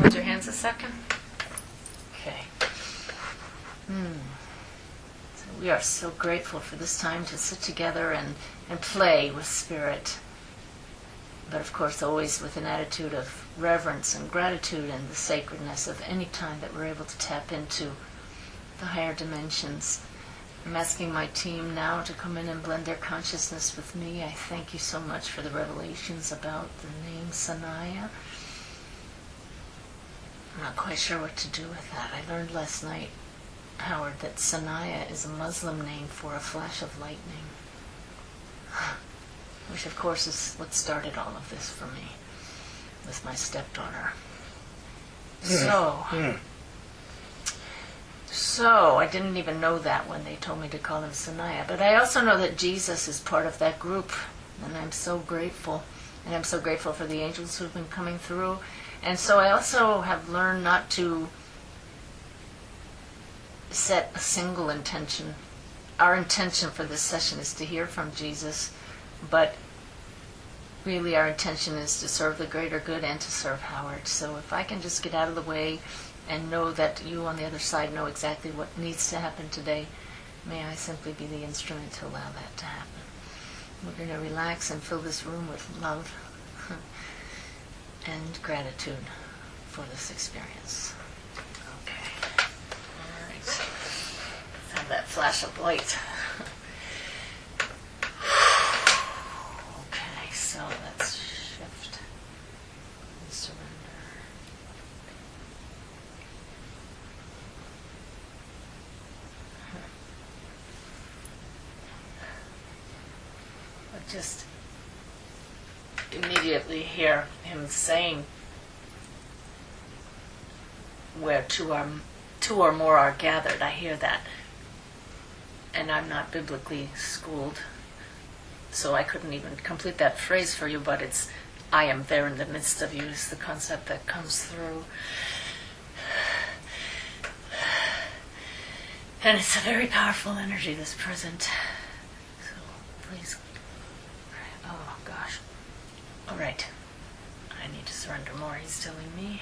hold your hands a second? Okay. So we are so grateful for this time to sit together and play with Spirit. But of course, always with an attitude of reverence and gratitude and the sacredness of any time that we're able to tap into the higher dimensions. I'm asking my team now to come in and blend their consciousness with me. I thank you so much for the revelations about the name Sanaya. I'm not quite sure what to do with that. I learned last night, Howard, that Sanaya is a Muslim name for a flash of lightning. Which, of course, is what started all of this for me with my stepdaughter. So I didn't even know that when they told me to call him Sanaya. But I also know that Jesus is part of that group, and I'm so grateful. And I'm so grateful for the angels who've been coming through. And so I also have learned not to set a single intention. Our intention for this session is to hear from Jesus, but really our intention is to serve the greater good and to serve Howard. So if I can just get out of the way and know that you on the other side know exactly what needs to happen today, may I simply be the instrument to allow that to happen. We're going to relax and fill this room with love and gratitude for this experience. Okay. All right. Let's have that flash of light. Okay, so let's shift and surrender. But just immediately hear him saying, where two or more are gathered. I hear that. And I'm not biblically schooled, so I couldn't even complete that phrase for you, but it's, I am there in the midst of you is the concept that comes through. And it's a very powerful energy that's present. So please. Oh gosh. All right. I need to surrender more, he's telling me.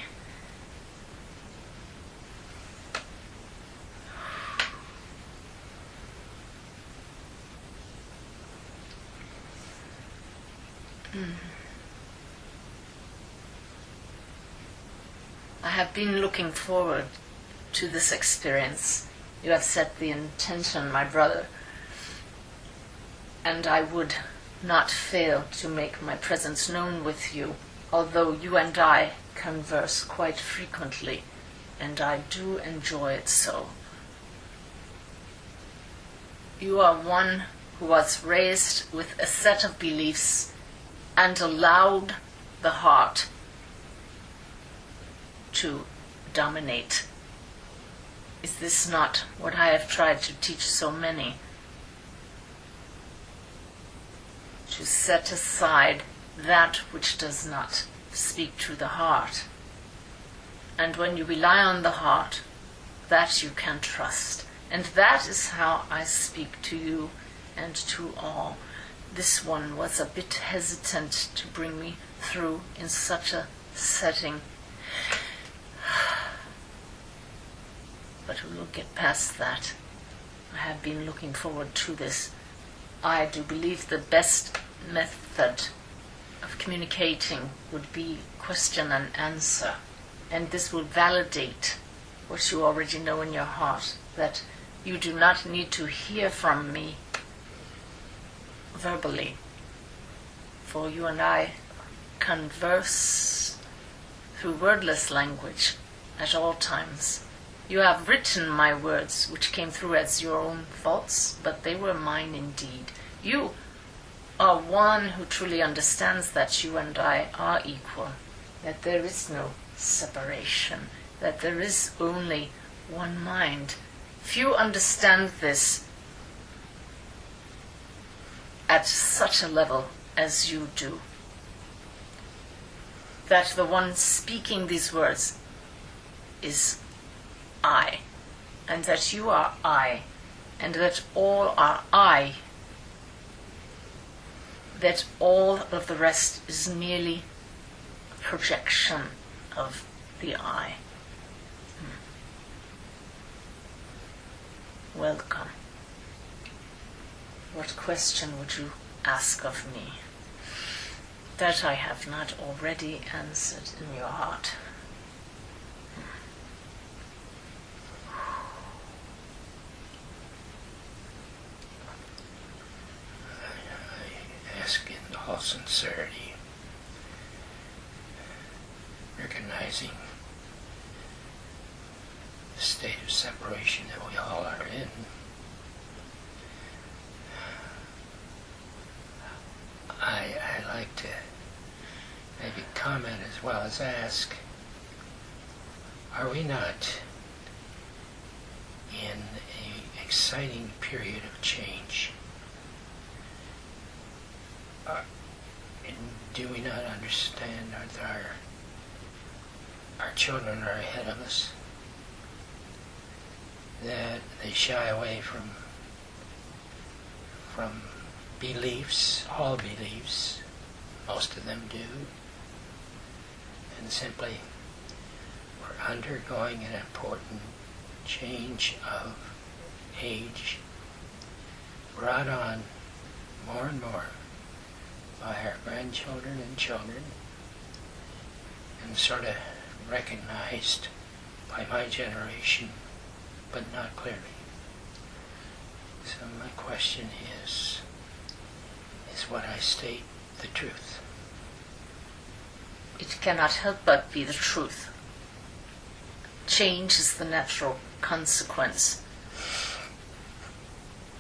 I have been looking forward to this experience. You have set the intention, my brother, and I would not fail to make my presence known with you, although you and I converse quite frequently, and I do enjoy it so. You are one who was raised with a set of beliefs and allowed the heart to dominate. Is this not what I have tried to teach so many? To set aside that which does not speak to the heart. And when you rely on the heart, that you can trust. And that is how I speak to you and to all. This one was a bit hesitant to bring me through in such a setting. But we will get past that. I have been looking forward to this. I do believe the best method of communicating would be question and answer. And this will validate what you already know in your heart, that you do not need to hear from me verbally, for you and I converse through wordless language at all times. You have written my words, which came through as your own thoughts, but they were mine indeed. You are one who truly understands that you and I are equal, that there is no separation, that there is only one mind. Few understand this at such a level as you do. That the one speaking these words is I, and that you are I, and that all are I, that all of the rest is merely a projection of the I. Welcome. What question would you ask of me that I have not already answered in your heart? I ask in all sincerity, recognizing the state of separation that we all are in. I like to maybe comment as well as ask, are we not in an exciting period of change? Do we not understand that our children are ahead of us? That they shy away from beliefs, all beliefs, most of them do, and simply we're undergoing an important change of age brought on more and more by our grandchildren and children, and sort of recognized by my generation, but not clearly. So my question is what I state the truth? It cannot help but be the truth. Change is the natural consequence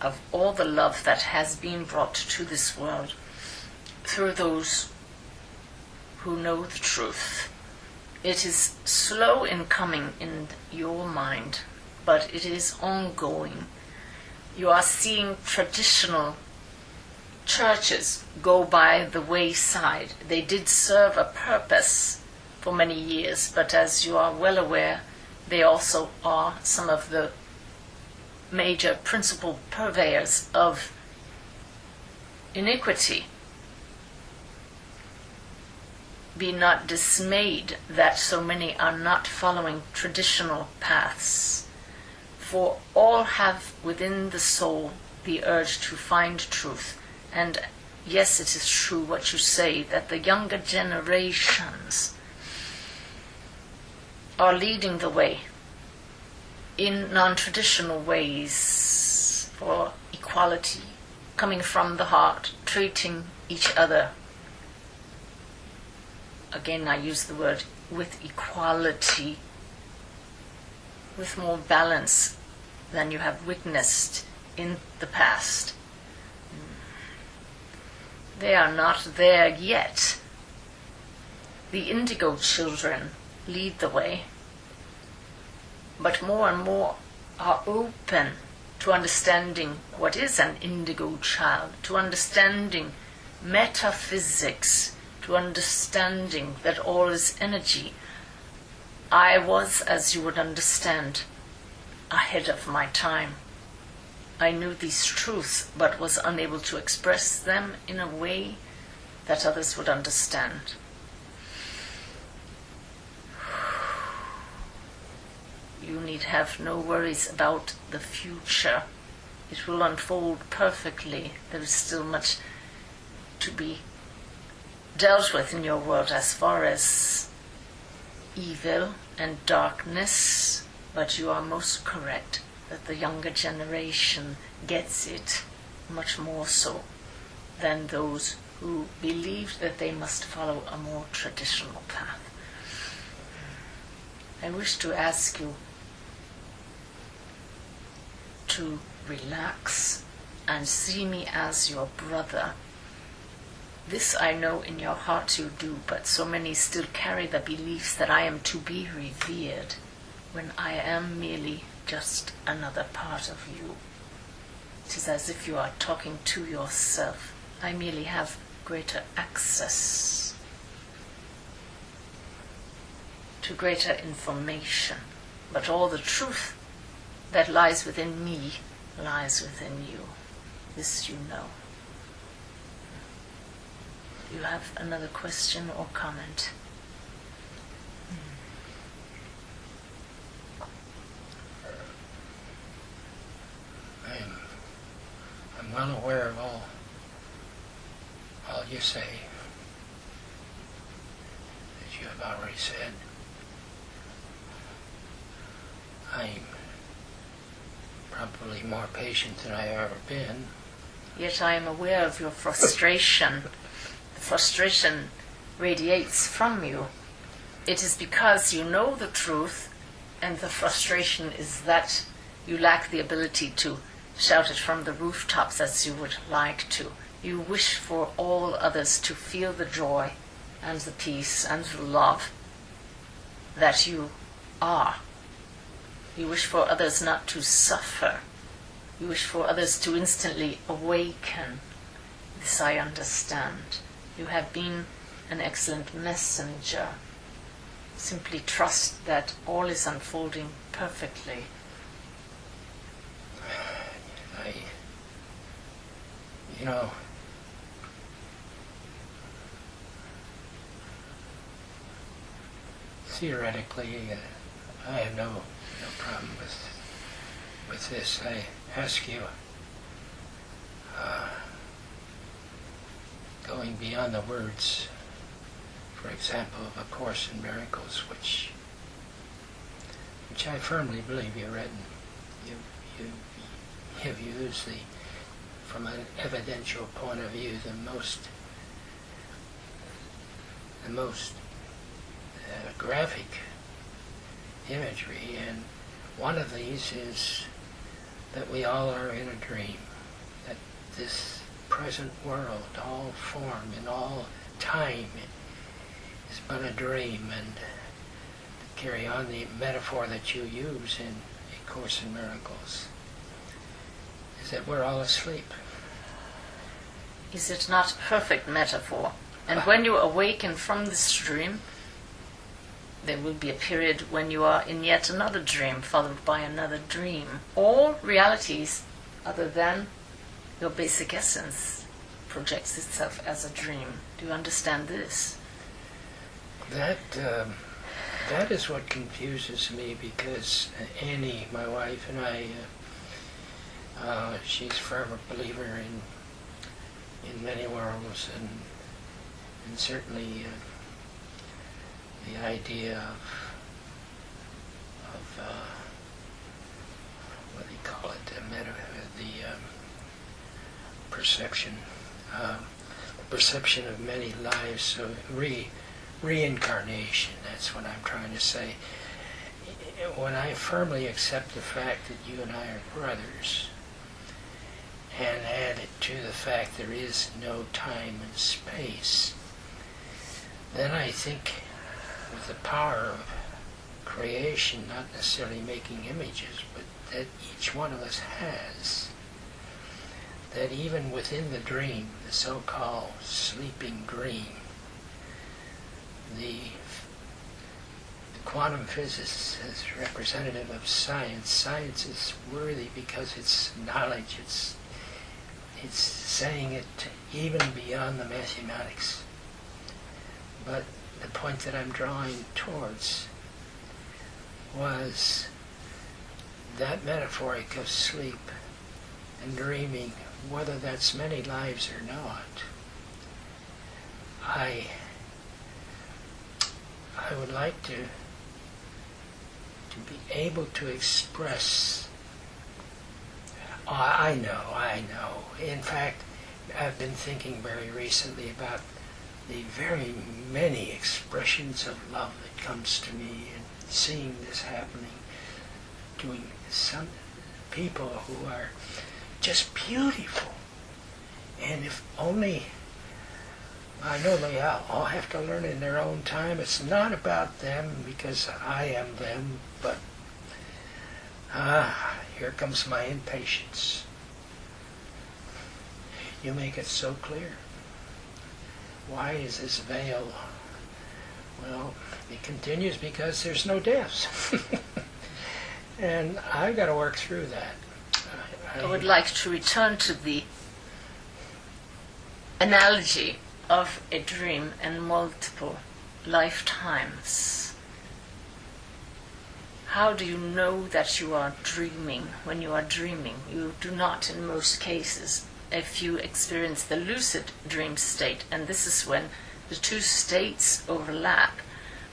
of all the love that has been brought to this world through those who know the truth. It is slow in coming in your mind, but it is ongoing. You are seeing traditional churches go by the wayside. They did serve a purpose for many years, but as you are well aware, they also are some of the major principal purveyors of iniquity. Be not dismayed that so many are not following traditional paths, for all have within the soul the urge to find truth. And yes, it is true what you say, that the younger generations are leading the way in non-traditional ways for equality, coming from the heart, treating each other. Again, I use the word with equality, with more balance than you have witnessed in the past. They are not there yet. The indigo children lead the way, but more and more are open to understanding what is an indigo child, to understanding metaphysics, to understanding that all is energy. I was, as you would understand, ahead of my time. I knew these truths, but was unable to express them in a way that others would understand. You need have no worries about the future. It will unfold perfectly. There is still much to be dealt with in your world as far as evil and darkness, but you are most correct that the younger generation gets it much more so than those who believed that they must follow a more traditional path. I wish to ask you to relax and see me as your brother. This I know in your heart you do, but so many still carry the beliefs that I am to be revered, when I am merely just another part of you. It is as if you are talking to yourself. I merely have greater access to greater information, but all the truth that lies within me lies within you. This you know. Do you have another question or comment? well aware of all you say, as you have already said. I'm probably more patient than I have ever been. Yet I am aware of your frustration. The frustration radiates from you. It is because you know the truth, and the frustration is that you lack the ability to shout it from the rooftops as you would like to. You wish for all others to feel the joy and the peace and the love that you are. You wish for others not to suffer. You wish for others to instantly awaken. This I understand. You have been an excellent messenger. Simply trust that all is unfolding perfectly. Theoretically, I have no problem with this. I ask you, going beyond the words, for example, of A Course in Miracles, which I firmly believe you've written. You have used from an evidential point of view, the most graphic imagery, and one of these is that we all are in a dream, that this present world, all form and all time, is but a dream. And to carry on the metaphor that you use in A Course in Miracles, is that we're all asleep. Is it not a perfect metaphor? And when you awaken from this dream, there will be a period when you are in yet another dream, followed by another dream. All realities, other than your basic essence, projects itself as a dream. Do you understand this? That is what confuses me, because Annie, my wife, and I, she's a firm believer in many worlds, and certainly the idea of what do you call it, the perception of many lives, so reincarnation, that's what I'm trying to say. When I firmly accept the fact that you and I are brothers, and add it to the fact there is no time and space, then I think with the power of creation, not necessarily making images, but that each one of us has, that even within the dream, the so-called sleeping dream, the quantum physicist is representative of science. Science is worthy because it's knowledge, it's saying it even beyond the mathematics. But the point that I'm drawing towards was that metaphoric of sleep and dreaming, whether that's many lives or not. I would like to be able to express. I know. In fact, I've been thinking very recently about the very many expressions of love that comes to me, and seeing this happening, doing some people who are just beautiful. And if only, I know they all have to learn in their own time. It's not about them because I am them, but here comes my impatience. You make it so clear. Why is this veil? Well, it continues because there's no deaths. And I've got to work through that. I would like to return to the analogy of a dream and multiple lifetimes. How do you know that you are dreaming when you are dreaming? You do not, in most cases, if you experience the lucid dream state, and this is when the two states overlap.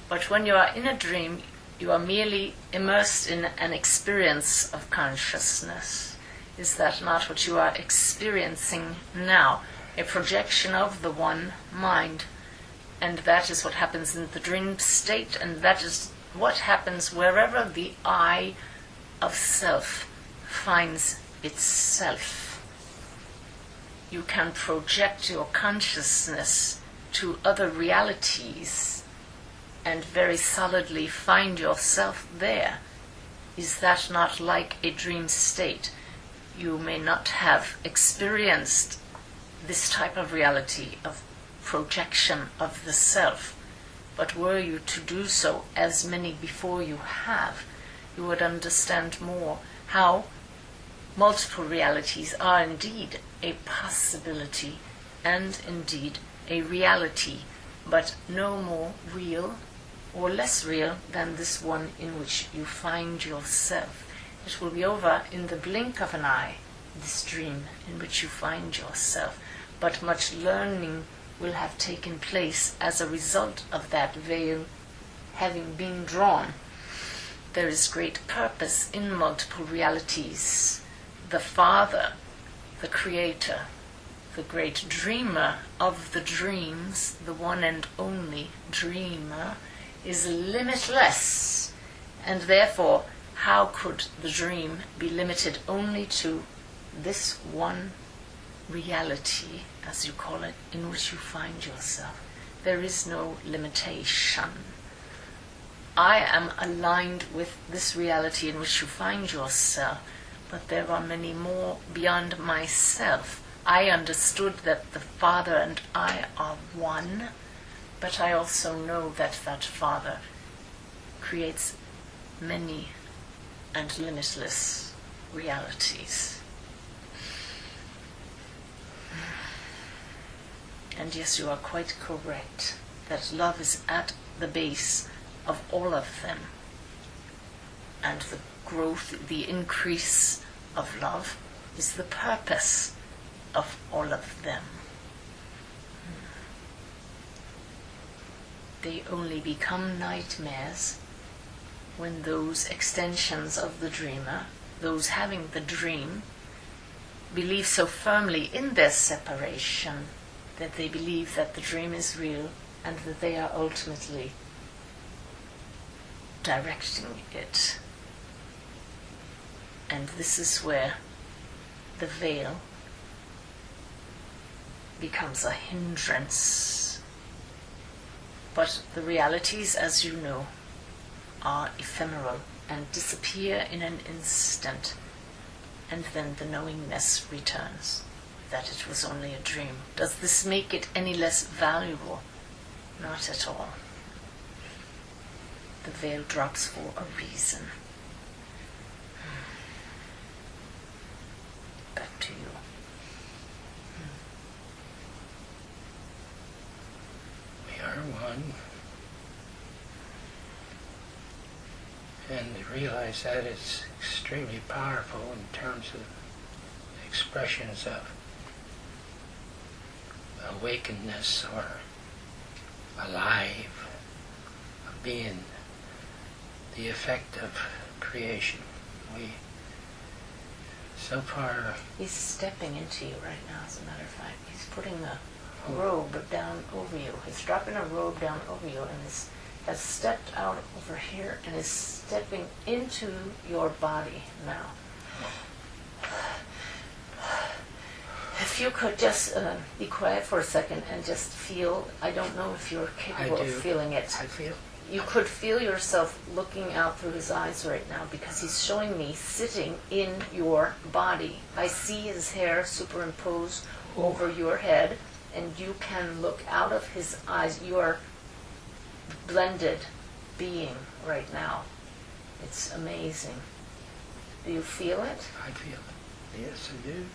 But when you are in a dream, you are merely immersed in an experience of consciousness. Is that not what you are experiencing now? A projection of the one mind. And that is what happens in the dream state, and that is what happens wherever the I of self finds itself. You can project your consciousness to other realities and very solidly find yourself there. Is that not like a dream state? You may not have experienced this type of reality of projection of the self, but were you to do so, as many before you have, you would understand more how multiple realities are indeed a possibility and indeed a reality, but no more real or less real than this one in which you find yourself. It will be over in the blink of an eye, this dream in which you find yourself, but much learning will have taken place as a result of that veil having been drawn. There is great purpose in multiple realities. The Father, the Creator, the great dreamer of the dreams, the one and only dreamer, is limitless. And therefore, how could the dream be limited only to this one reality, as you call it, in which you find yourself? There is no limitation. I am aligned with this reality in which you find yourself, but there are many more beyond myself. I understood that the Father and I are one, but I also know that that Father creates many and limitless realities. And yes, you are quite correct that love is at the base of all of them. And the growth, the increase of love is the purpose of all of them. They only become nightmares when those extensions of the dreamer, those having the dream, believe so firmly in their separation that they believe that the dream is real and that they are ultimately directing it. And this is where the veil becomes a hindrance. But the realities, as you know, are ephemeral and disappear in an instant, and then the knowingness returns that it was only a dream. Does this make it any less valuable? Not at all. The veil drops for a reason. Back to you. We are one. And to realize that it's extremely powerful in terms of expressions of awakenedness or alive, of being the effect of creation. We so far... He's stepping into you right now, as a matter of fact. He's putting a robe down over you. He's dropping a robe down over you and has stepped out over here and is stepping into your body now. If you could just be quiet for a second and just feel, I don't know if you're capable of feeling it. I feel. You could feel yourself looking out through his eyes right now, because he's showing me sitting in your body. I see his hair superimposed over your head, and you can look out of his eyes. You are blended being right now. It's amazing. Do you feel it? I feel it. Yes, I do.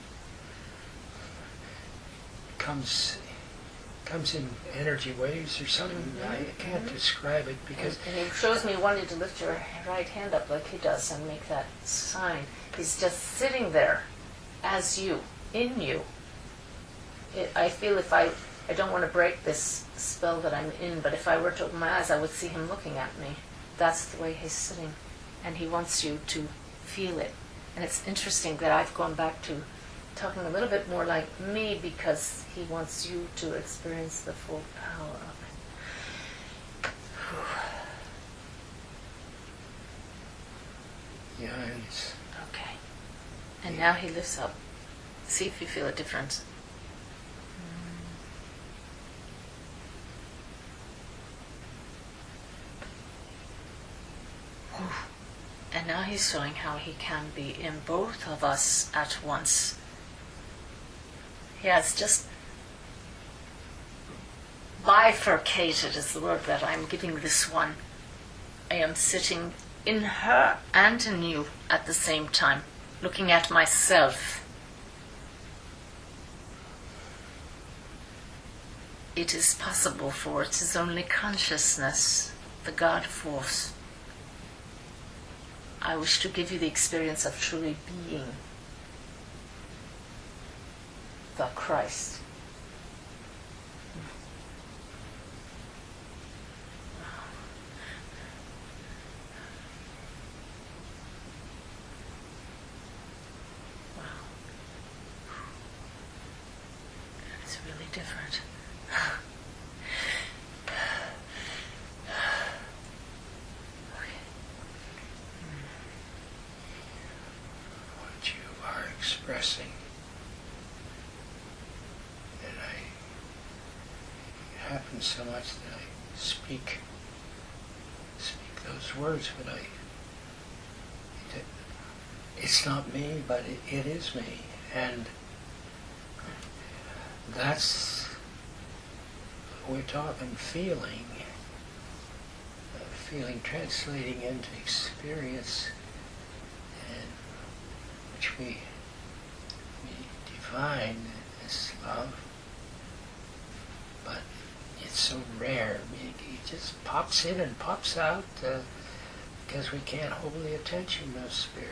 Comes in energy waves or something. Mm-hmm. I can't describe it because... And he shows me wanting to lift your right hand up like he does and make that sign. He's just sitting there as you, in you, I feel if I don't want to break this spell that I'm in, but if I were to open my eyes, I would see him looking at me. That's the way he's sitting, and he wants you to feel it. And it's interesting that I've gone back to talking a little bit more like me, because he wants you to experience the full power of it. Yes. Okay. And now he lifts up. See if you feel a difference. And now he's showing how he can be in both of us at once. He has just bifurcated is the word that I'm giving this one. I am sitting in her and in you at the same time, looking at myself. It is possible, for it is only consciousness, the God force. I wish to give you the experience of truly being the Christ. Wow. It's really different. Expressing, and it happens so much that I speak those words, but it's not me, but it is me, and that's we're talking feeling translating into experience, and which we define as love, but it's so rare. It just pops in and pops out because we can't hold the attention of spirit.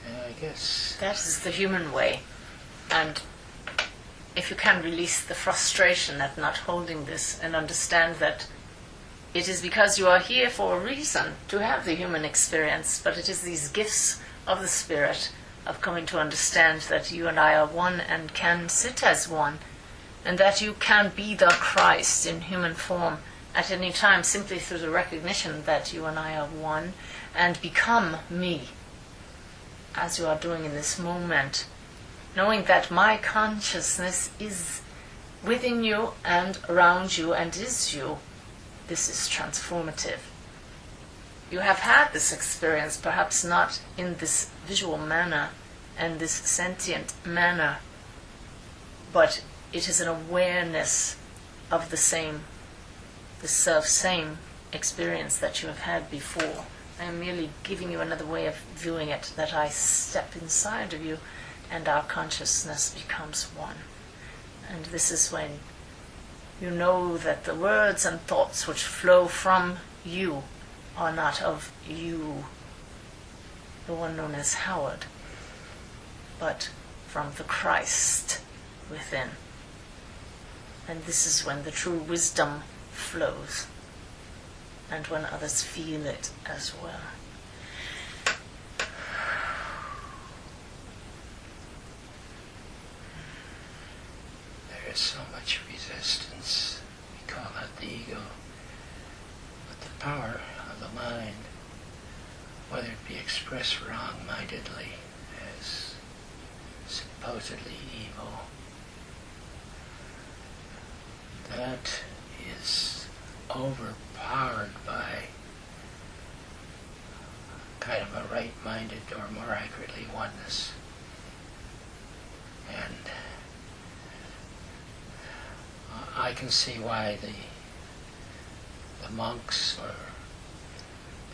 And I guess that is the human way. And if you can release the frustration at not holding this and understand that it is because you are here for a reason to have the human experience, but it is these gifts of the Spirit of coming to understand that you and I are one and can sit as one, and that you can be the Christ in human form at any time simply through the recognition that you and I are one, and become me as you are doing in this moment, knowing that my consciousness is within you and around you and is you. This is transformative. You have had this experience, perhaps not in this visual manner and this sentient manner, but it is an awareness of the self-same experience that you have had before. I am merely giving you another way of viewing it, that I step inside of you and our consciousness becomes one. And this is when you know that the words and thoughts which flow from you are not of you, the one known as Howard, but from the Christ within. And this is when the true wisdom flows, and when others feel it as well. There is so much resistance. We call it the ego. But the power of the mind, whether it be expressed wrong-mindedly as supposedly evil, that is overpowered by kind of a right-minded, or more accurately, oneness. And I can see why the monks or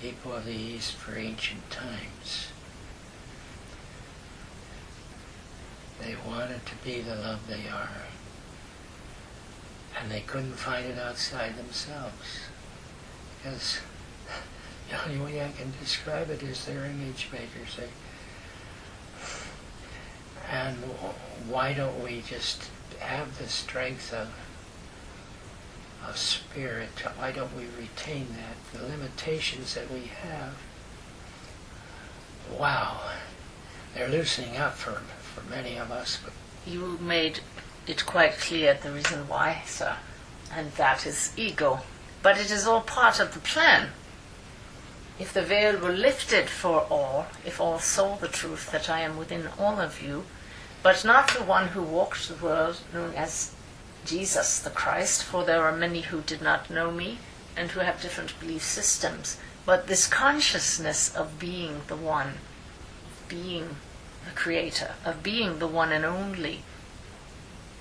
people of the East for ancient times, they wanted to be the love they are, and they couldn't find it outside themselves, because the only way I can describe it is they're image makers. And why don't we just have the strength of spirit? Why don't we retain that? The limitations that we have, wow, they're loosening up for many of us. But you made it quite clear the reason why, sir, and that is ego. But it is all part of the plan. If the veil were lifted for all, if all saw the truth that I am within all of you, but not the one who walked the world known as Jesus the Christ, for there are many who did not know me and who have different belief systems, but this consciousness of being the one, of being the creator, of being the one and only,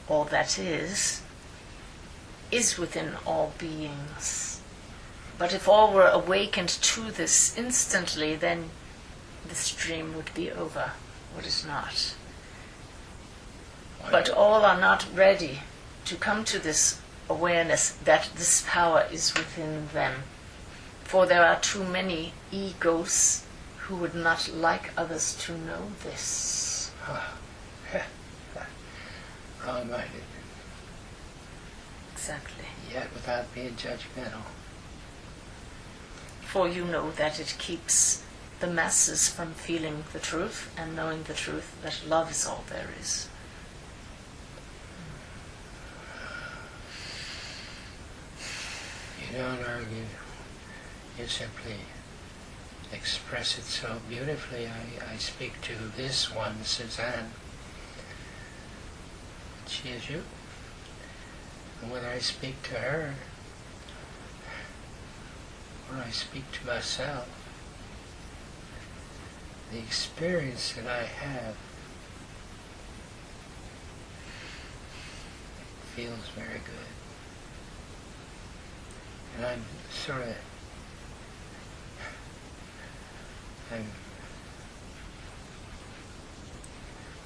all that is within all beings. But if all were awakened to this instantly, then this dream would be over, would it not? But all are not ready to come to this awareness that this power is within them. For there are too many egos who would not like others to know this. Wrong-minded. Exactly. Yet without being judgmental. For you know that it keeps the masses from feeling the truth and knowing the truth that love is all there is. You don't argue. You simply express it so beautifully. I speak to this one, Suzanne. She is you. And whether I speak to her or I speak to myself, the experience that I have feels very good. And I'm sort of,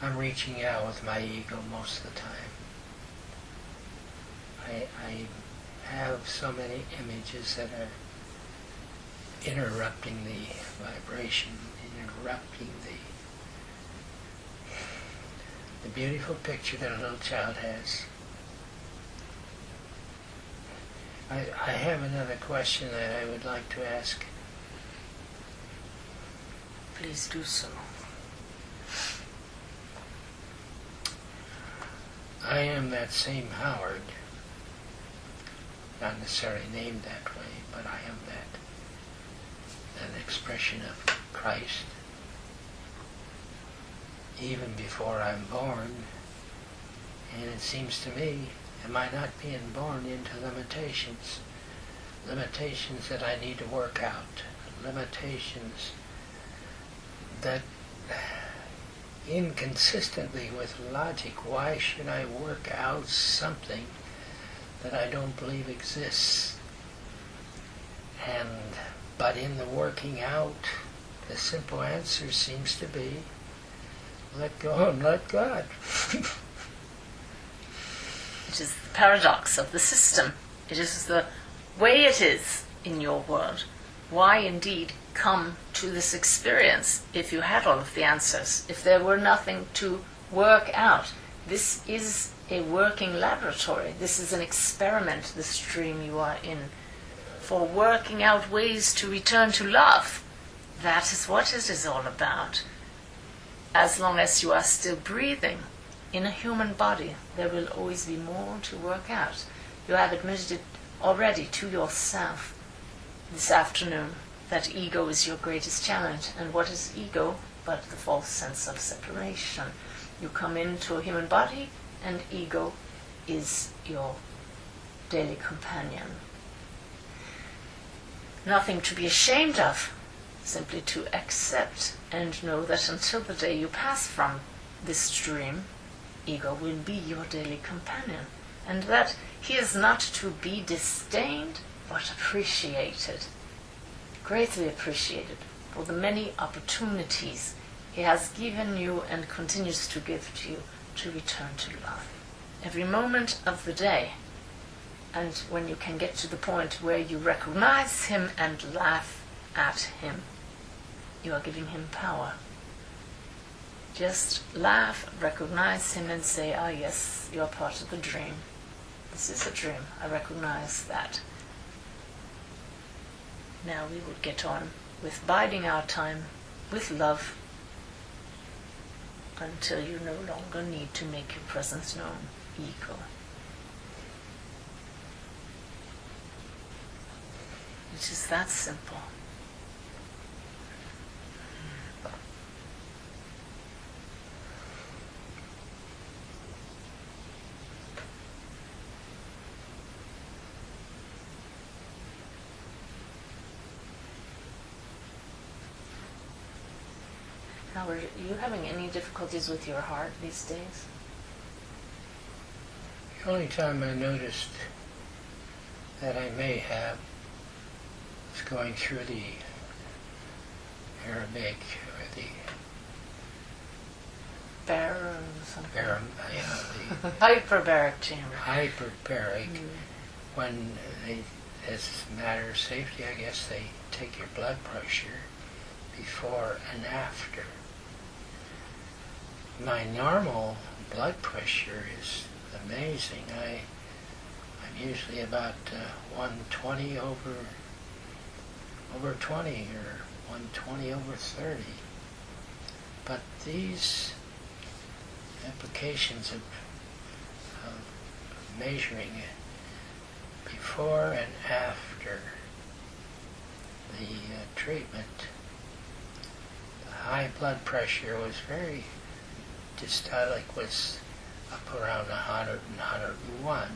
I'm reaching out with my ego most of the time. I have so many images that are interrupting the vibration, interrupting the beautiful picture that a little child has. I have another question that I would like to ask. Please do so. I am that same Howard, not necessarily named that way, but I am an expression of Christ. Even before I'm born, and it seems to me, am I not being born into limitations? Limitations that I need to work out. Limitations that, inconsistently with logic, why should I work out something that I don't believe exists? But in the working out, the simple answer seems to be, let go and let God. It is the paradox of the system. It is the way it is in your world. Why indeed come to this experience if you had all of the answers, if there were nothing to work out? This is a working laboratory. This is an experiment, the stream you are in, for working out ways to return to love. That is what it is all about. As long as you are still breathing in a human body, there will always be more to work out. You have admitted it already to yourself this afternoon, that ego is your greatest challenge. And what is ego but the false sense of separation? You come into a human body and ego is your daily companion. Nothing to be ashamed of, simply to accept and know that until the day you pass from this dream, ego will be your daily companion, and that he is not to be disdained but appreciated, greatly appreciated for the many opportunities he has given you and continues to give to you to return to love. Every moment of the day. And when you can get to the point where you recognize him and laugh at him, you are giving him power. Just laugh, recognize him, and say, ah, yes, you're part of the dream. This is a dream. I recognize that. Now we will get on with biding our time with love until you no longer need to make your presence known, ego. It is that simple. Now, are you having any difficulties with your heart these days? The only time I noticed that I may have is going through the Arabic or the Hyperbaric chamber. Hyperbaric. When they, as a matter of safety, I guess they take your blood pressure before and after. My normal blood pressure is amazing. I'm usually about 120 over 20 or 120 over 30. But these applications of measuring it before and after the treatment, the high blood pressure was very systolic, was up around 100 and 101,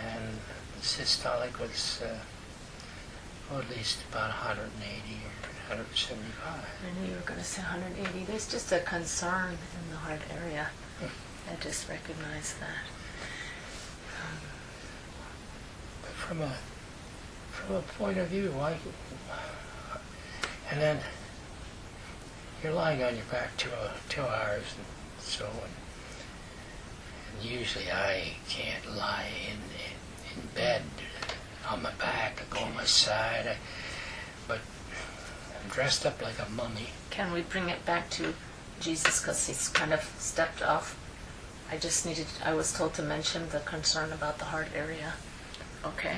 and the systolic was at least about 180 or 175. I knew you were going to say 180. There's just a concern in the heart area. I just recognize that. But from a point of view, why? And then you're lying on your back 2 hours and so on. And usually I can't lie in bed on my back. I go on my side. But I'm dressed up like a mummy. Can we bring it back to Jesus, because he's kind of stepped off? I was told to mention the concern about the heart area. Okay.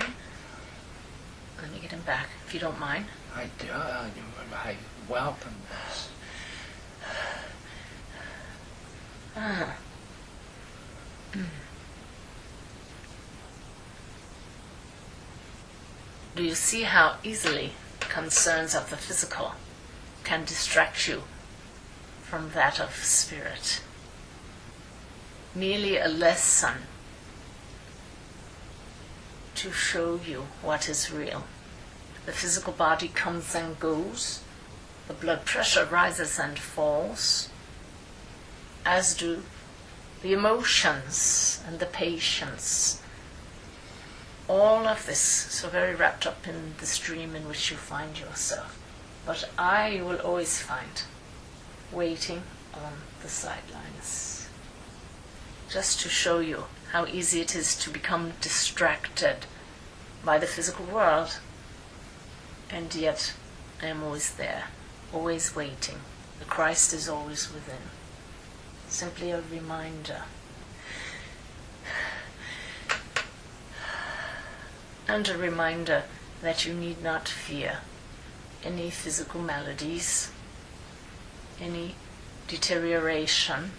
Let me get him back, if you don't mind. I welcome this. Do you see how easily concerns of the physical can distract you from that of spirit? Merely a lesson to show you what is real. The physical body comes and goes. The blood pressure rises and falls, as do the emotions and the patience. All of this, so very wrapped up in the stream in which you find yourself. But you will always find waiting on the sidelines, just to show you how easy it is to become distracted by the physical world. And yet I am always there, always waiting. The Christ is always within. Simply a reminder. And a reminder that you need not fear any physical maladies, any deterioration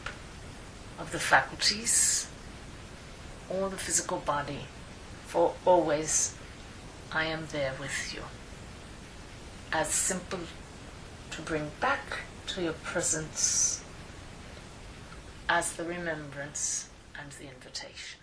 of the faculties or the physical body, for always I am there with you. As simple to bring back to your presence as the remembrance and the invitation.